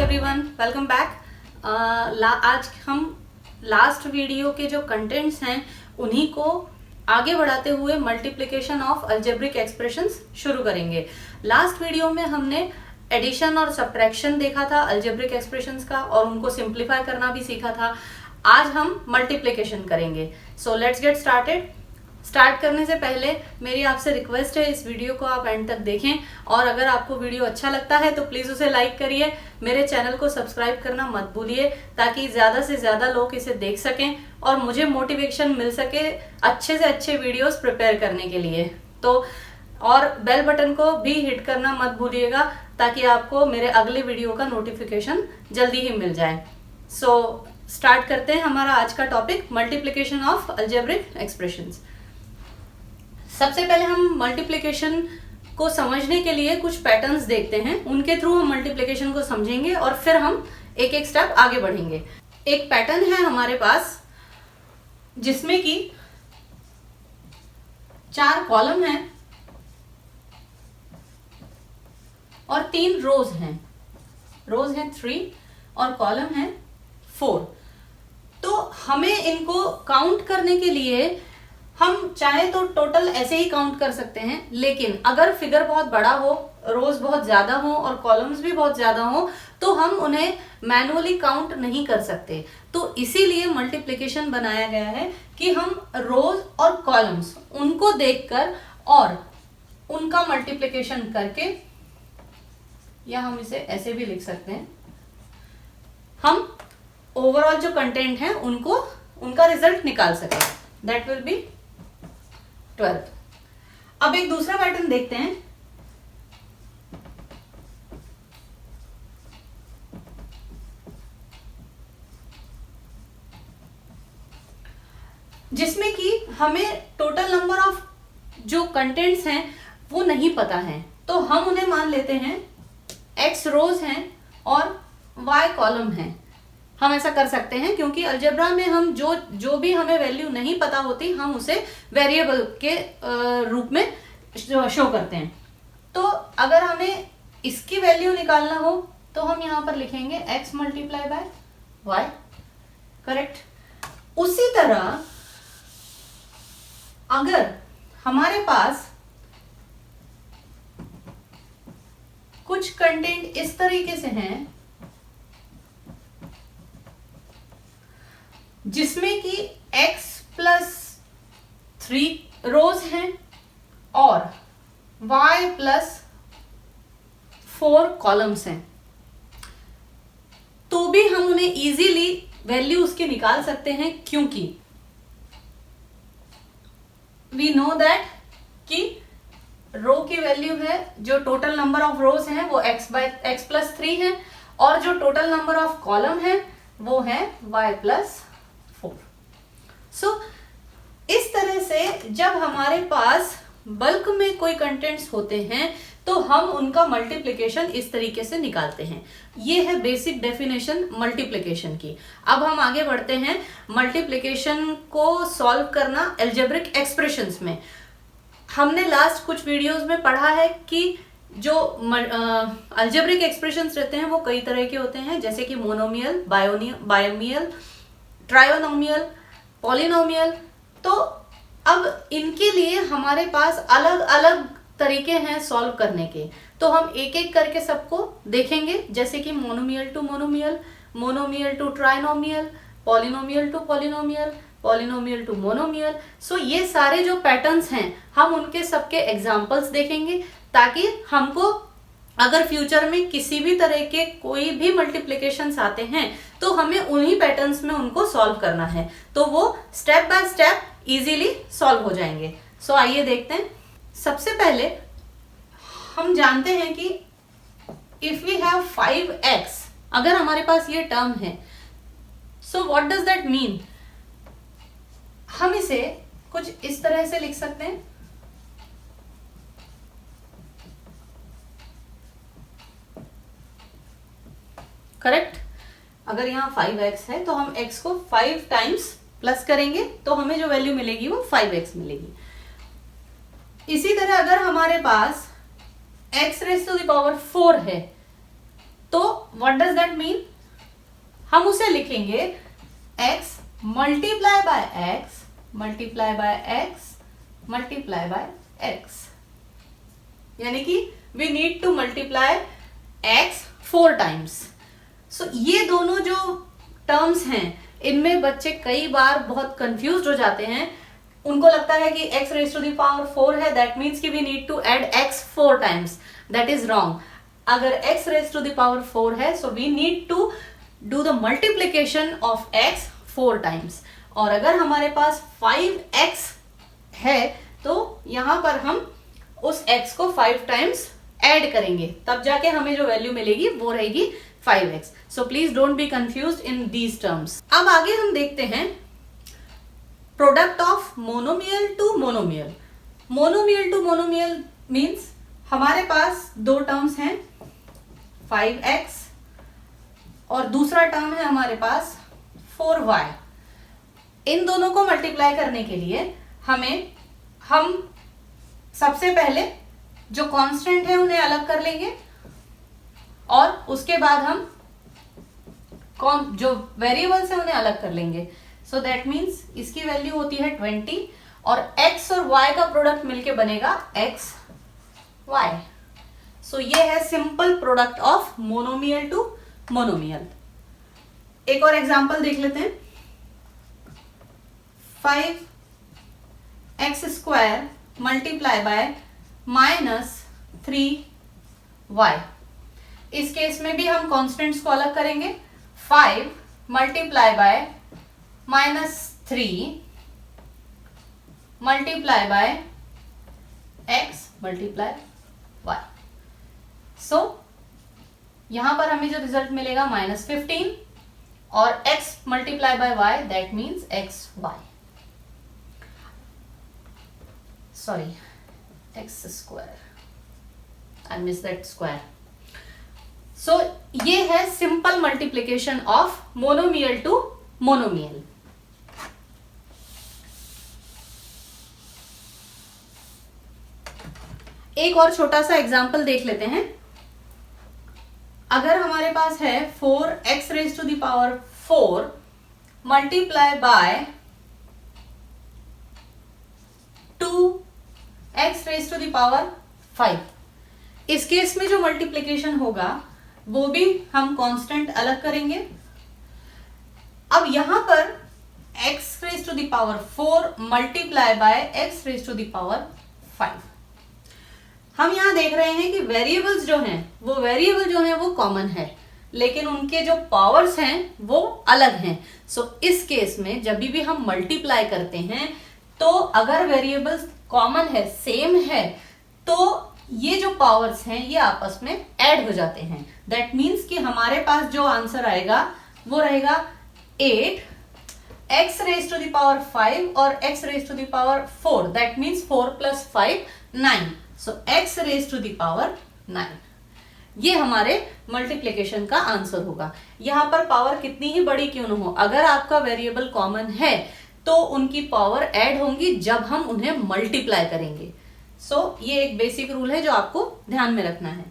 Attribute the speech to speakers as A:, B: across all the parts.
A: Everyone, welcome back. आज हम last video के जो कंटेंट्स हैं उन्हीं को आगे बढ़ाते हुए मल्टीप्लिकेशन ऑफ अलजेब्रिक एक्सप्रेशंस शुरू करेंगे। लास्ट वीडियो में हमने एडिशन और सब्ट्रैक्शन देखा था अलजेब्रिक एक्सप्रेशंस का और उनको सिंप्लीफाई करना भी सीखा था। आज हम मल्टीप्लिकेशन करेंगे। So let's get started. Start करने से पहले मेरी आपसे रिक्वेस्ट है, इस वीडियो को आप एंड तक देखें और अगर आपको वीडियो अच्छा लगता है तो प्लीज़ उसे लाइक करिए। मेरे चैनल को सब्सक्राइब करना मत भूलिए ताकि ज़्यादा से ज़्यादा लोग इसे देख सकें और मुझे मोटिवेशन मिल सके अच्छे से अच्छे वीडियोस प्रिपेयर करने के लिए। तो और बेल बटन को भी हिट करना मत भूलिएगा ताकि आपको मेरे अगले वीडियो का नोटिफिकेशन जल्दी ही मिल जाए। सो स्टार्ट करते हैं हमारा आज का topic, multiplication of algebraic expressions. सबसे पहले हम मल्टीप्लिकेशन को समझने के लिए कुछ पैटर्न्स देखते हैं, उनके थ्रू हम मल्टीप्लिकेशन को समझेंगे और फिर हम एक एक स्टेप आगे बढ़ेंगे। एक पैटर्न है हमारे पास जिसमें कि 4 कॉलम हैं और 3 रोज हैं। रोज हैं 3 और कॉलम हैं 4। तो हमें इनको काउंट करने के लिए हम चाहे तो टोटल ऐसे ही काउंट कर सकते हैं, लेकिन अगर फिगर बहुत बड़ा हो, रोज बहुत ज्यादा हो और कॉलम्स भी बहुत ज्यादा हो तो हम उन्हें मैनुअली काउंट नहीं कर सकते। तो इसीलिए मल्टीप्लिकेशन बनाया गया है कि हम रोज और कॉलम्स उनको देखकर और उनका मल्टीप्लिकेशन करके, या हम इसे ऐसे भी लिख सकते हैं, हम ओवरऑल जो कंटेंट है उनका रिजल्ट निकाल सकें। That will be 12। अब एक दूसरा पैटर्न देखते हैं। जिसमें कि हमें टोटल नंबर ऑफ जो कंटेंट्स हैं वो नहीं पता है, तो हम उन्हें मान लेते हैं x रोज हैं और y कॉलम हैं। हम ऐसा कर सकते हैं क्योंकि अलजेब्रा में हम जो भी हमें वैल्यू नहीं पता होती हम उसे वेरिएबल के रूप में शो करते हैं। तो अगर हमें इसकी वैल्यू निकालना हो तो हम यहां पर लिखेंगे x multiply by y। Correct. उसी तरह अगर हमारे पास कुछ कंटेंट इस तरीके से हैं जिसमें कि x प्लस 3 रोज हैं और y प्लस 4 कॉलम्स हैं, तो भी हम उन्हें इजीली वैल्यू उसकी निकाल सकते हैं, क्योंकि वी नो दैट कि रो की वैल्यू है, जो टोटल नंबर ऑफ रोज हैं वो x प्लस 3 है और जो टोटल नंबर ऑफ कॉलम है वो है y प्लस 4। सो इस तरह से जब हमारे पास बल्क में कोई कंटेंट्स होते हैं तो हम उनका मल्टीप्लिकेशन इस तरीके से निकालते हैं। ये है बेसिक डेफिनेशन मल्टीप्लिकेशन की। अब हम आगे बढ़ते हैं मल्टीप्लिकेशन को सॉल्व करना अलजेब्रिक एक्सप्रेशंस में। हमने लास्ट कुछ वीडियोस में पढ़ा है कि जो अलजेब्रिक एक्सप्रेशंस रहते हैं वो कई तरह के होते हैं, जैसे कि मोनोमियल, बायनोमियल, ट्रायोनोमियल, पॉलिनोमियल। तो अब इनके लिए हमारे पास अलग अलग तरीके हैं सॉल्व करने के, तो हम एक एक करके सबको देखेंगे, जैसे कि monomial to monomial, monomial to trinomial, polynomial to polynomial, polynomial to monomial. So ये सारे जो पैटर्न्स हैं हम उनके सबके एग्जाम्पल्स देखेंगे ताकि हमको अगर फ्यूचर में किसी भी तरह के कोई भी मल्टीप्लिकेशंस आते हैं तो हमें उन्हीं पैटर्न्स में उनको सॉल्व करना है, तो वो step by step easily solve हो जाएंगे। सो आइए देखते हैं। सबसे पहले हम जानते हैं कि इफ वी हैव 5x, अगर हमारे पास ये टर्म है, so what does that mean. हम इसे कुछ इस तरह से लिख सकते हैं। करेक्ट। अगर यहाँ 5x है तो हम x को 5 टाइम्स प्लस करेंगे तो हमें जो वैल्यू मिलेगी वो 5x मिलेगी। इसी तरह अगर हमारे पास x raise to the power 4 है तो व्हाट डज दैट मीन, हम उसे लिखेंगे x multiply by x multiply by x multiply by x, यानी कि we need to multiply x 4 times. So ये दोनों जो टर्म्स हैं इनमें बच्चे कई बार बहुत कंफ्यूज हो जाते हैं, उनको लगता है कि x raise to the power 4 है, दैट मीन्स कि we need to add x 4 times. That is wrong. अगर x raise to the power 4 है so we need to do the multiplication of x 4 times, और अगर हमारे पास 5x है तो यहां पर हम उस x को 5 टाइम्स ऐड करेंगे, तब जाके हमें जो वैल्यू मिलेगी वो रहेगी 5x। So please don't be confused in these terms. अब आगे हम देखते हैं product of monomial to monomial. Monomial to monomial means हमारे पास दो टर्म्स हैं 5x और दूसरा टर्म है हमारे पास 4y। इन दोनों को मल्टीप्लाई करने के लिए हम सबसे पहले जो कांस्टेंट है उन्हें अलग कर लेंगे और उसके बाद हम जो वेरिएबल्स है उन्हें अलग कर लेंगे। सो दैट मीन्स इसकी वैल्यू होती है 20 और x और y का प्रोडक्ट मिलके बनेगा x y। सो ये है simple product of monomial to monomial. एक और एग्जांपल देख लेते हैं। 5x square multiply by -3y। इस केस में भी हम कॉन्स्टेंट्स को अलग करेंगे। 5 multiply by -3 multiply by x multiply y। सो यहां पर हमें जो रिजल्ट मिलेगा -15 और x multiply by y, that means xy, sorry x square, I miss that square. So ये है simple multiplication of monomial to monomial. एक और छोटा सा एग्जांपल देख लेते हैं। अगर हमारे पास है 4x raise to the power 4 multiply by 2x raise to the power 5। इस केस में जो मल्टीप्लीकेशन होगा वो भी हम कांस्टेंट अलग करेंगे। अब यहां पर x raise to the power 4 multiply by x raise to the power 5। हम यहां देख रहे हैं कि वेरिएबल्स जो हैं वो कॉमन है, लेकिन उनके जो पावर्स हैं वो अलग हैं। सो इस केस में जब भी हम मल्टीप्लाई करते हैं तो अगर वेरिएबल्स कॉमन है, सेम है, तो ये जो पावर्स हैं ये आपस में ऐड हो जाते हैं। दैट मीन्स कि हमारे पास जो आंसर आएगा वो रहेगा 8 x raise to the power 5 और x raise to the power 4, that means 4 + 5 9। So x raise to the power 9, ये हमारे मल्टीप्लिकेशन का आंसर होगा। यहां पर पावर कितनी ही बड़ी क्यों न हो, अगर आपका वेरिएबल कॉमन है तो उनकी पावर ऐड होंगी जब हम उन्हें मल्टीप्लाई करेंगे। सो ये एक बेसिक रूल है जो आपको ध्यान में रखना है।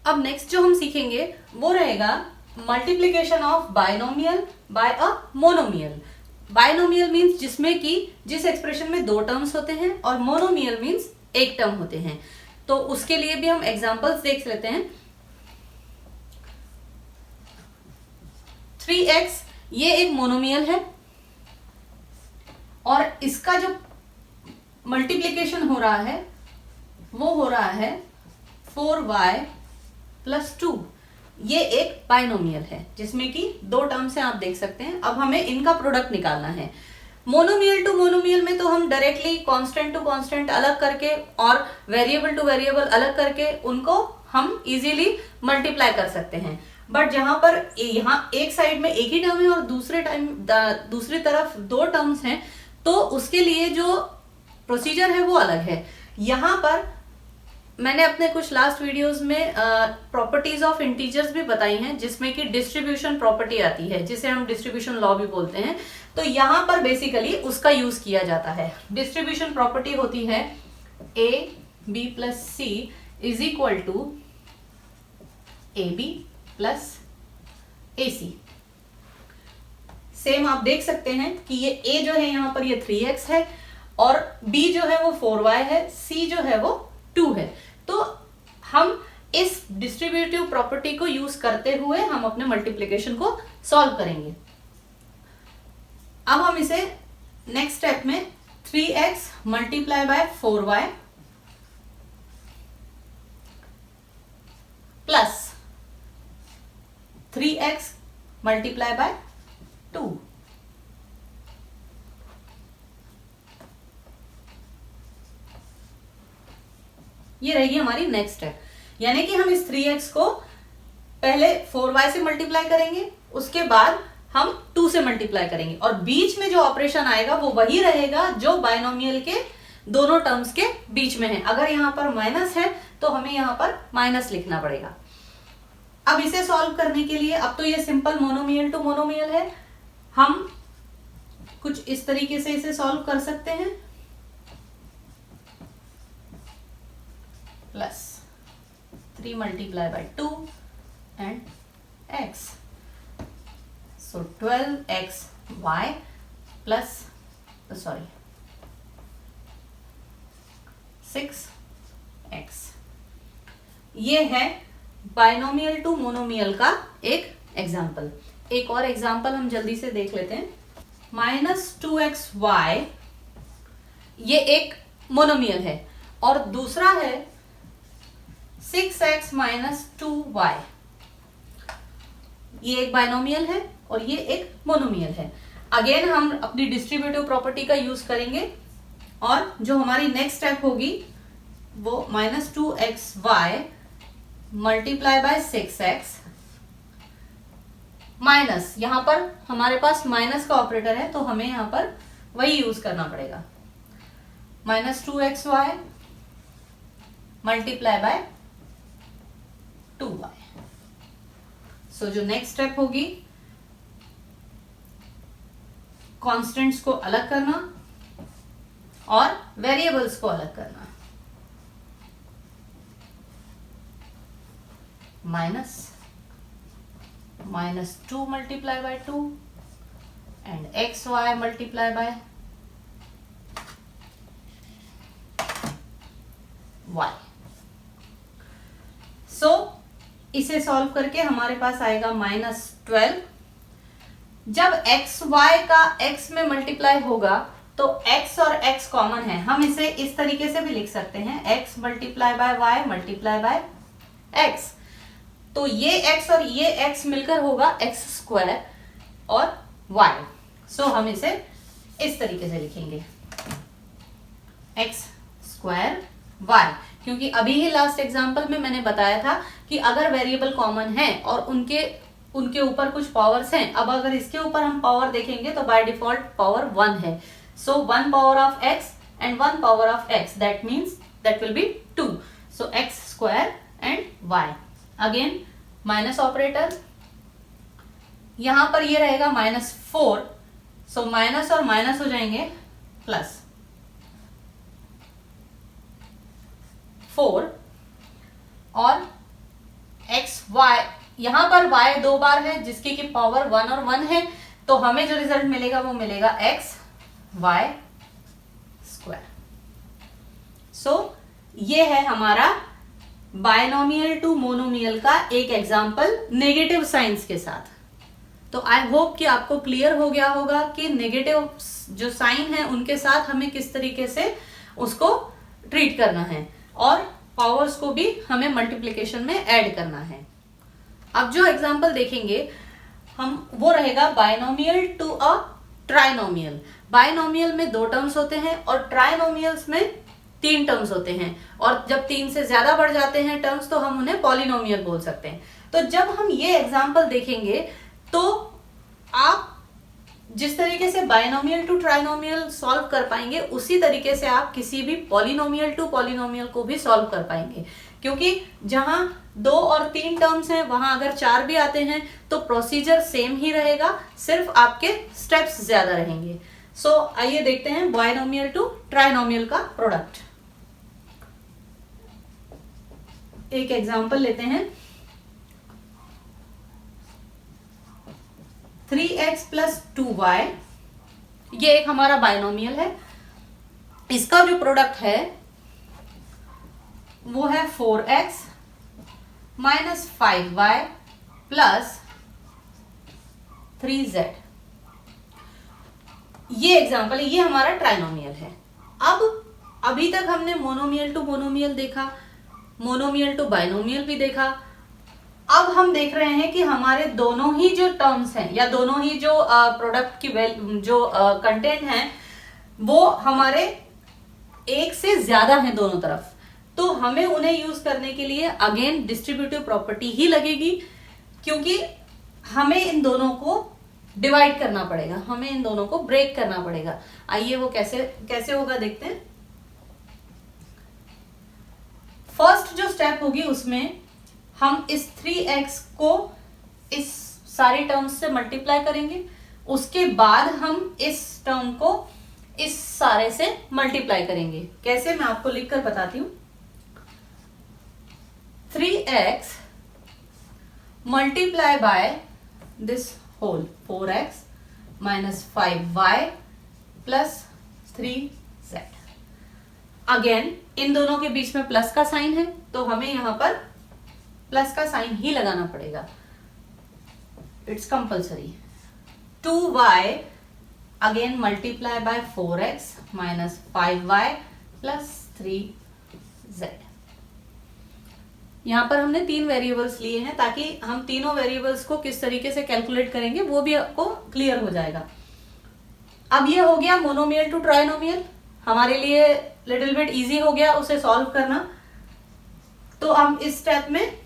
A: अब नेक्स्ट जो हम सीखेंगे वो रहेगा multiplication of binomial by a monomial. Binomial means जिसमें कि जिस एक्सप्रेशन में दो टर्म्स होते हैं और मोनोमियल मीन्स एक टर्म होते हैं। तो उसके लिए भी हम एग्जांपल्स देख लेते हैं। 3x ये एक मोनोमियल है और इसका जो मल्टीप्लिकेशन हो रहा है वो हो रहा है 4y + 2। ये एक बायनोमियल है जिसमें कि दो टर्म्स हैं, आप देख सकते हैं। अब हमें इनका प्रोडक्ट निकालना है। मोनोमियल टू मोनोमियल में तो हम डायरेक्टली कांस्टेंट टू कांस्टेंट अलग करके और वेरिएबल टू वेरिएबल अलग करके उनको हम इजीली मल्टीप्लाई कर सकते हैं। बट जहां पर यहाँ एक साइड में एक ही टर्म है और दूसरी तरफ दो टर्म्स हैं, तो उसके लिए जो प्रोसीजर है वो अलग है। यहाँ पर मैंने अपने कुछ लास्ट वीडियोस में प्रॉपर्टीज ऑफ इंटीजर्स भी बताई हैं, जिसमें कि डिस्ट्रीब्यूशन प्रॉपर्टी आती है जिसे हम डिस्ट्रीब्यूशन लॉ भी बोलते हैं। तो यहाँ पर बेसिकली उसका यूज किया जाता है। डिस्ट्रीब्यूशन प्रॉपर्टी होती है a b + c = ab plus AC। Same आप देख सकते हैं कि ये A जो है यहाँ पर ये 3x है और B जो है वो 4y है, C जो है वो 2 है। तो हम इस डिस्ट्रीब्यूटिव प्रॉपर्टी को यूज करते हुए हम अपने मल्टीप्लिकेशन को सॉल्व करेंगे। अब हम इसे नेक्स्ट स्टेप में 3x multiply bye 4y plus 3x multiply by 2 ये रहेगी हमारी नेक्स्ट स्टेप। यानी कि हम इस 3x को पहले 4y से मल्टीप्लाई करेंगे, उसके बाद हम 2 से मल्टीप्लाई करेंगे और बीच में जो ऑपरेशन आएगा वो वही रहेगा जो बाइनोमियल के दोनों टर्म्स के बीच में है। अगर यहां पर माइनस है तो हमें यहां पर माइनस लिखना पड़ेगा। अब इसे सॉल्व करने के लिए, अब तो ये सिंपल मोनोमियल टू मोनोमियल है, हम कुछ इस तरीके से इसे सॉल्व कर सकते हैं। Plus 3 multiply by 2 and x, so 12xy plus 6x। ये है बाइनोमियल टू मोनोमियल का एक एग्जाम्पल। एक और एग्जाम्पल हम जल्दी से देख लेते हैं। -2xy ये एक मोनोमियल है और दूसरा है 6x माइनस 2y, ये एक बाइनोमियल है और ये एक मोनोमियल है। अगेन हम अपनी डिस्ट्रीब्यूटिव प्रॉपर्टी का यूज करेंगे और जो हमारी नेक्स्ट स्टेप होगी वो -2xy multiply by 6x minus, यहां पर हमारे पास माइनस का ऑपरेटर है तो हमें यहां पर वही यूज करना पड़ेगा। -2xy multiply by 2y। सो जो नेक्स्ट स्टेप होगी, कॉन्स्टेंट्स को अलग करना और वेरिएबल्स को अलग करना। -2 multiply by 2 and xy multiply by y। सो इसे सॉल्व करके हमारे पास आएगा -12। जब xy का x में मल्टीप्लाई होगा तो x और x कॉमन है, हम इसे इस तरीके से भी लिख सकते हैं, x multiply by y multiply by x। तो ये x और ये x मिलकर होगा x² और y। सो हम इसे इस तरीके से लिखेंगे x² y, क्योंकि अभी ही लास्ट एग्जांपल में मैंने बताया था कि अगर वेरिएबल कॉमन है और उनके ऊपर कुछ पावर्स हैं, अब अगर इसके ऊपर हम पावर देखेंगे तो बाय डिफॉल्ट पावर 1 है। सो 1 power of x and 1 power of x, that means that will be 2। So x² and y। Again minus operator, यहां पर ये रहेगा -4, सो माइनस और माइनस हो जाएंगे प्लस 4 और xy, यहां पर y 2 बार है जिसकी की पावर 1 और 1 है, तो हमें जो रिजल्ट मिलेगा वो मिलेगा xy²। सो ये है हमारा बाइनोमियल टू मोनोमियल का एक एग्जांपल नेगेटिव साइंस के साथ। तो आई होप कि आपको क्लियर हो गया होगा कि नेगेटिव जो साइन है उनके साथ हमें किस तरीके से उसको ट्रीट करना है और पावर्स को भी हमें मल्टीप्लिकेशन में ऐड करना है। अब जो एग्जांपल देखेंगे हम वो रहेगा binomial to a trinomial. Binomial में 2 टर्म्स होते हैं और ट्राइनोमियल्स में 3 टर्म्स होते हैं, और जब 3 से ज्यादा बढ़ जाते हैं टर्म्स तो हम उन्हें पॉलिनोमियल बोल सकते हैं। तो जब हम ये एग्जांपल देखेंगे तो आप जिस तरीके से बाइनोमियल टू ट्राइनोमियल सॉल्व कर पाएंगे उसी तरीके से आप किसी भी पॉलिनोमियल टू पॉलिनोमियल को भी सॉल्व कर पाएंगे, क्योंकि जहां 2 और 3 टर्म्स हैं वहां अगर 4 भी आते हैं तो प्रोसीजर सेम ही रहेगा, सिर्फ आपके स्टेप्स ज्यादा रहेंगे। सो आइए देखते हैं बाइनोमियल टू ट्राइनोमियल का प्रोडक्ट। एक एग्जांपल लेते हैं। 3x प्लस 2y, ये एक हमारा बाइनोमियल है, इसका जो प्रोडक्ट है वो है 4x minus 5y plus 3z। ये एग्जांपल है, ये हमारा ट्राइनोमियल है। अब अभी तक हमने मोनोमियल टू मोनोमियल देखा, मोनोमियल टू बाइनोमियल भी देखा। अब हम देख रहे हैं कि हमारे दोनों ही जो टर्म्स हैं या दोनों ही जो प्रोडक्ट की जो कंटेंट हैं वो हमारे एक से ज्यादा हैं दोनों तरफ, तो हमें उन्हें यूज करने के लिए अगेन डिस्ट्रीब्यूटिव प्रॉपर्टी ही लगेगी, क्योंकि हमें इन दोनों को डिवाइड करना पड़ेगा, हमें इन दोनों को ब्रेक करना पड़ेगा। आइए वो कैसे होगा देखते हैं। फर्स्ट जो स्टेप होगी उसमें हम इस 3x को इस सारी टर्म्स से मल्टीप्लाई करेंगे, उसके बाद हम इस टर्म को इस सारे से मल्टीप्लाई करेंगे। कैसे, मैं आपको लिखकर बताती हूं। 3x multiply by this whole 4x minus 5y plus 3z। Again इन दोनों के बीच में प्लस का साइन है, तो हमें यहां पर प्लस का साइन ही लगाना पड़ेगा, it's compulsory. 2y again multiply by 4x minus 5y plus 3z। यहां पर हमने 3 वेरिएबल्स लिए हैं ताकि हम तीनों वेरिएबल्स को किस तरीके से कैलकुलेट करेंगे वो भी आपको क्लियर हो जाएगा। अब ये हो गया मोनोमियल टू ट्राइनोमियल, हमारे लिए लिटिल बिट इजी हो गया उसे सॉल्व करना। तो हम इस स्टेप में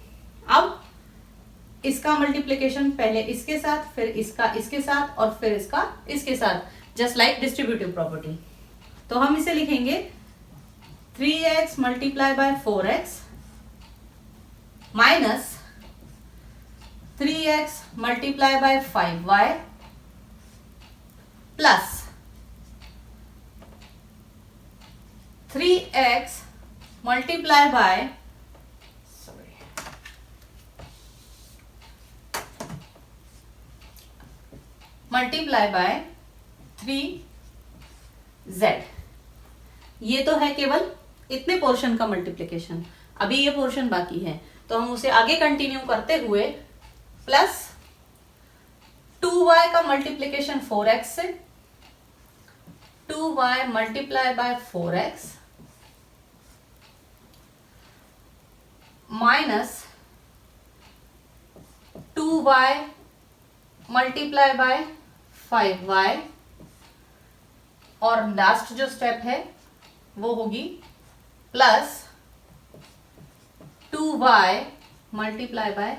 A: अब इसका मल्टीप्लिकेशन पहले इसके साथ, फिर इसका इसके साथ और फिर इसका इसके साथ, जस्ट लाइक डिस्ट्रीब्यूटिव प्रॉपर्टी। तो हम इसे लिखेंगे 3x multiply bye 4x minus 3x multiply bye 5y plus 3x multiply by multiply by 3z। ये तो है केवल इतने पोर्शन का मल्टीप्लिकेशन, अभी ये पोर्शन बाकी है, तो हम उसे आगे कंटिन्यू करते हुए प्लस 2y का मल्टीप्लिकेशन 4x से, 2y multiply by 4x minus 2y multiply by 5y, और लास्ट जो स्टेप है वो होगी plus 2y multiply by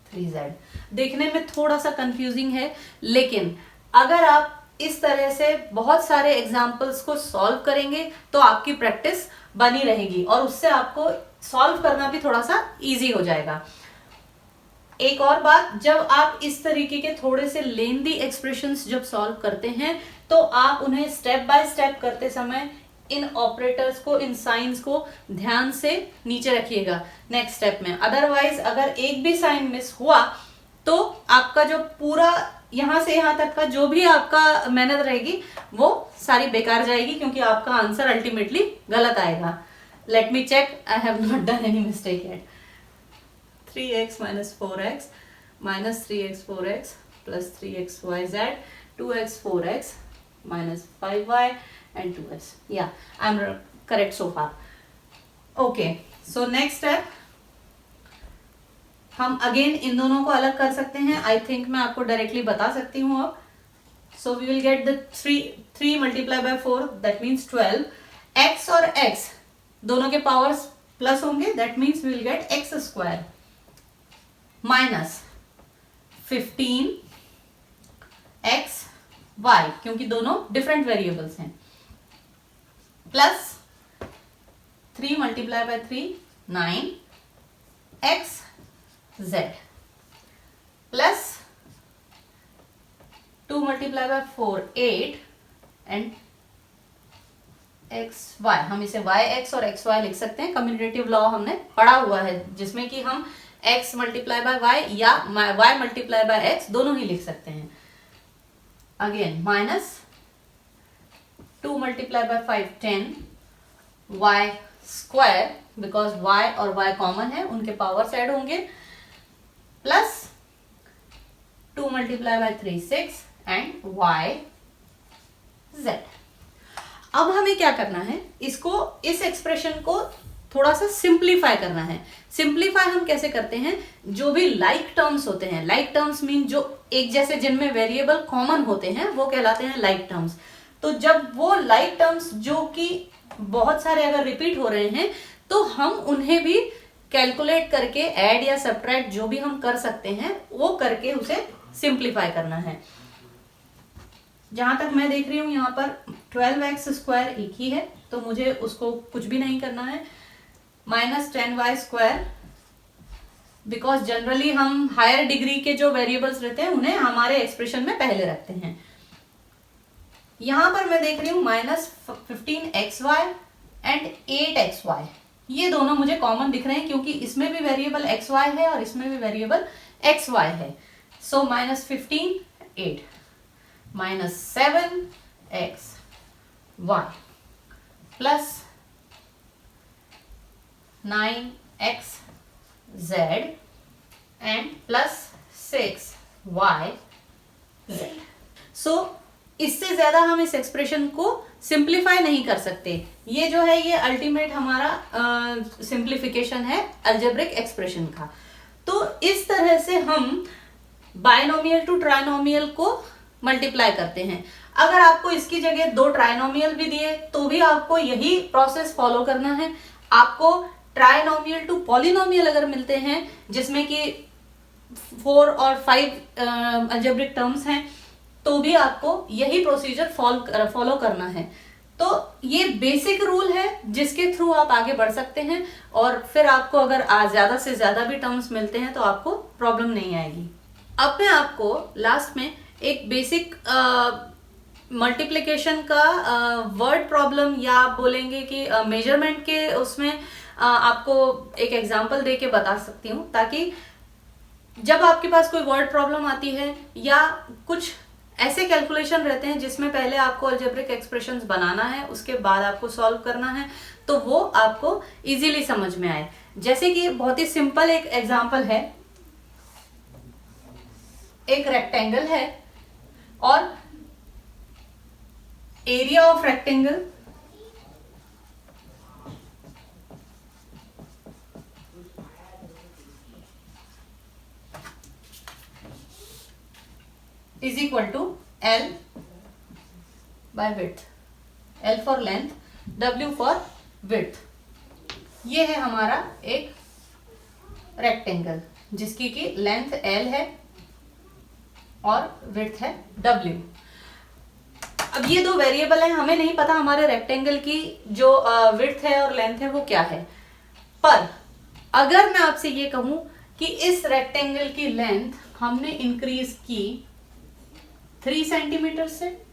A: 3z। देखने में थोड़ा सा कंफ्यूजिंग है, लेकिन अगर आप इस तरह से बहुत सारे एग्जाम्पल्स को सॉल्व करेंगे तो आपकी प्रैक्टिस बनी रहेगी और उससे आपको सॉल्व करना भी थोड़ा सा इजी हो जाएगा। एक और बात, जब आप इस तरीके के थोड़े से लेंदी एक्सप्रेशंस जब सॉल्व करते हैं तो आप उन्हें स्टेप बाय स्टेप करते समय इन ऑपरेटर्स को, इन साइंस को ध्यान से नीचे रखिएगा नेक्स्ट स्टेप में। अदरवाइज अगर एक भी साइन मिस हुआ तो आपका जो पूरा यहां से यहां तक का जो भी आपका मेहनत रहेगी वो सारी बेकार जाएगी, क्योंकि आपका आंसर अल्टीमेटली गलत आएगा। Let me check, I have not done any mistake yet. 3x minus 4x minus 3x 4x plus 3x yz 2x 4x minus 5y and 2x. Yeah, I'm correct so far. Okay, so next step हम again इन दोनों को अलग कर सकते हैं। I think मैं आपको डायरेक्टली बता सकती हूँ अब। So we will get the 3 multiply by 4 that means 12। x और x दोनों के पावर्स प्लस होंगे, that means we will get X square minus 15 X Y, क्योंकि दोनों डिफरेंट वेरिएबल्स हैं, plus 3 multiply by 3 9 X Z plus 2 multiply by 4 8 and X Y. हम इसे Y X और एक्स वाई लिख सकते हैं। कम्यूटेटिव लॉ हमने पढ़ा हुआ है जिसमें कि हम x मल्टीप्लाई बाय वाई या y मल्टीप्लाई बाय x, दोनों ही लिख सकते हैं। Again minus 2 multiply bye 5 10 y square, because y और y कॉमन है, उनके पावर्स ऐड होंगे, plus 2 multiply by 3 6 and y z। अब हमें क्या करना है, इस एक्सप्रेशन को थोड़ा सा सिंप्लीफाई करना है। सिंप्लीफाई हम कैसे करते हैं, जो भी लाइक टर्म्स होते हैं, लाइक टर्म्स मीन जो एक जैसे जिनमें वेरिएबल कॉमन होते हैं वो कहलाते हैं लाइक टर्म्स। तो जब वो लाइक टर्म्स जो कि बहुत सारे अगर रिपीट हो रहे हैं तो हम उन्हें भी कैलकुलेट करके ऐड या सब्ट्रैक्ट जो भी हम कर सकते हैं वो करके उसे सिंप्लीफाई करना है। जहां तक मैं देख रही हूं यहाँ पर 12x स्क्वायर एक ही है, तो मुझे उसको कुछ भी नहीं करना है। Minus 10y square, because generally हम हायर डिग्री के जो वेरिएबल्स रहते हैं उन्हें हमारे एक्सप्रेशन में पहले रखते हैं। यहां पर मैं देख रही हूं माइनस 15xy एंड 8xy, ये दोनों मुझे कॉमन दिख रहे हैं क्योंकि इसमें भी वेरिएबल xy है और इसमें भी वेरिएबल xy है। So minus 15 8 minus 7xy plus 9xz and plus 6yz। सो इससे ज्यादा हम इस एक्सप्रेशन को सिंप्लीफाई नहीं कर सकते। ये जो है ये अल्टीमेट हमारा सिंप्लीफिकेशन है अलजेब्रिक एक्सप्रेशन का। तो इस तरह से हम बायनोमियल टू ट्राइनोमियल को मल्टीप्लाई करते हैं। अगर आपको इसकी जगह 2 ट्राइनोमियल भी दिए तो भी आपको यही प्रोसेस फॉलो करना है। आपको ट्राइनोमियल टू पॉलिनोमियल अगर मिलते हैं जिसमें कि 4 और 5 अलजेब्रिक टर्म्स हैं तो भी आपको यही प्रोसीजर फॉलो करना है। तो ये बेसिक रूल है जिसके थ्रू आप आगे बढ़ सकते हैं और फिर आपको अगर ज्यादा से ज्यादा भी टर्म्स मिलते हैं तो आपको प्रॉब्लम नहीं आएगी। अब मैं आपको लास्ट में एक बेसिक मल्टीप्लिकेशन का वर्ड प्रॉब्लम या आप बोलेंगे कि मेजरमेंट के उसमें आपको एक एग्जांपल दे के बता सकती हूँ, ताकि जब आपके पास कोई वर्ड प्रॉब्लम आती है या कुछ ऐसे कैलकुलेशन रहते हैं जिसमें पहले आपको अलजेब्रिक एक्सप्रेशंस बनाना है उसके बाद आपको सॉल्व करना है, तो वो आपको इजीली समझ में आए। जैसे कि बहुत ही सिंपल एक एग्जांपल है, एक रेक्टेंगल है और area of rectangle is equal to L by width, L for length, W for width। ये है हमारा एक रेक्टेंगल जिसकी की लेंथ L है और विड्थ है W। अब ये 2 वेरिएबल हैं, हमें नहीं पता हमारे रेक्टेंगल की जो विड्थ है और लेंथ है वो क्या है, पर अगर मैं आपसे ये कहूं कि इस रेक्टेंगल की लेंथ हमने इंक्रीज की 3 सेंटीमीटर से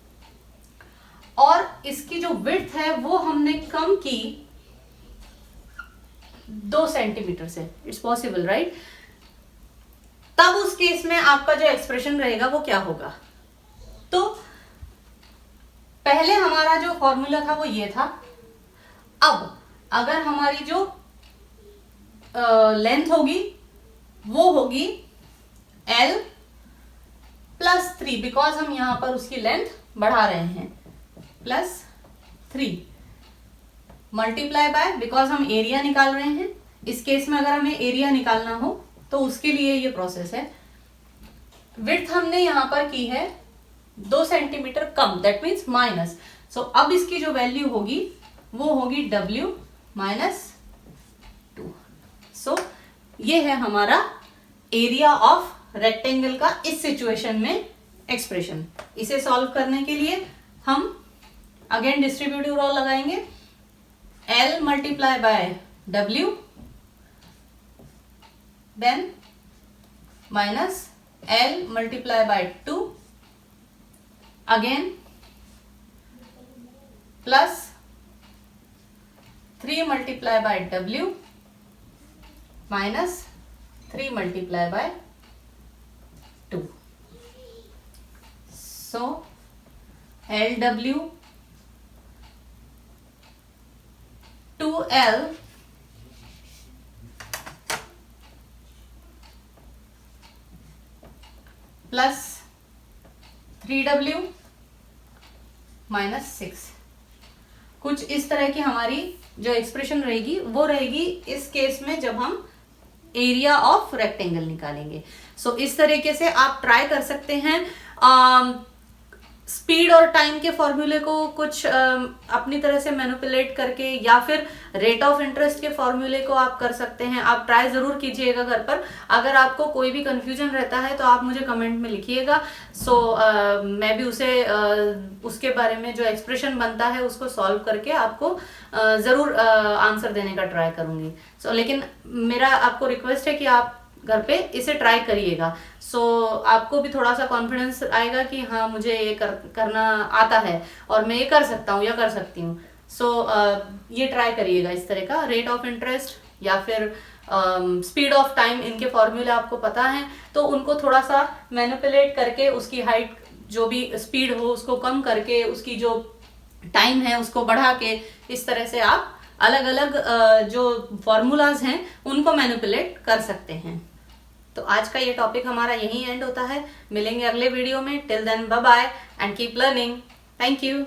A: और इसकी जो विड्थ है वो हमने कम की 2 सेंटीमीटर से, इट्स पॉसिबल राइट। तब उस केस में आपका जो एक्सप्रेशन रहेगा वो क्या होगा। तो पहले हमारा जो फॉर्मूला था वो ये था। अब अगर हमारी जो लेंथ होगी वो होगी L प्लस 3, बिकॉज हम यहां पर उसकी लेंथ बढ़ा रहे हैं, प्लस 3 मल्टीप्लाई बाय, बिकॉज हम एरिया निकाल रहे हैं। इस केस में अगर हमें एरिया निकालना हो तो उसके लिए ये प्रोसेस है। विड्थ हमने यहां पर की है 2 सेंटीमीटर कम, दैट मीन्स माइनस। सो अब इसकी जो वैल्यू होगी वो होगी W माइनस 2। सो ये है हमारा एरिया ऑफ रेक्टेंगल का इस सिचुएशन में एक्सप्रेशन। इसे सॉल्व करने के लिए हम अगेन डिस्ट्रीब्यूटिव रूल लगाएंगे, L multiply by W then minus L multiply by 2 again plus 3 multiply by W minus 3 multiplied by 2. So LW 2L plus 3W minus 6. कुछ इस तरह की हमारी जो एक्सप्रेशन रहेगी वो रहेगी इस केस में जब हम एरिया ऑफ रेक्टेंगल निकालेंगे. सो इस तरीके से आप ट्राई कर सकते हैं. स्पीड और टाइम के फॉर्मूले को कुछ अपनी तरह से मैनिपुलेट करके या फिर रेट ऑफ इंटरेस्ट के फॉर्मूले को आप कर सकते हैं. आप ट्राई जरूर कीजिएगा घर पर. अगर आपको कोई भी कंफ्यूजन रहता है तो आप मुझे कमेंट में लिखिएगा. सो मैं भी उसे उसके बारे में जो एक्सप्रेशन बनता है उसको सॉल्व करके आपको जरूर आंसर देने का ट्राई करूंगी. सो लेकिन मेरा आपको रिक्वेस्ट है कि आप घर पे इसे ट्राई करिएगा. सो आपको भी थोड़ा सा कॉन्फिडेंस आएगा कि हाँ मुझे ये करना आता है और मैं ये कर सकता हूँ या कर सकती हूँ. सो ये ट्राई करिएगा इस तरह का. रेट ऑफ इंटरेस्ट या फिर स्पीड ऑफ टाइम, इनके फॉर्मूले आपको पता है तो उनको थोड़ा सा मैनिपुलेट करके उसकी हाइट जो भी स्पीड हो उसको कम करके उसकी जो टाइम है उसको बढ़ा के इस तरह से आप अलग अलग जो फॉर्मूलाज हैं उनको मैनिपुलेट कर सकते हैं. तो आज का ये टॉपिक हमारा यहीं एंड होता है. मिलेंगे अगले वीडियो में. Till then bye bye and keep learning. Thank you.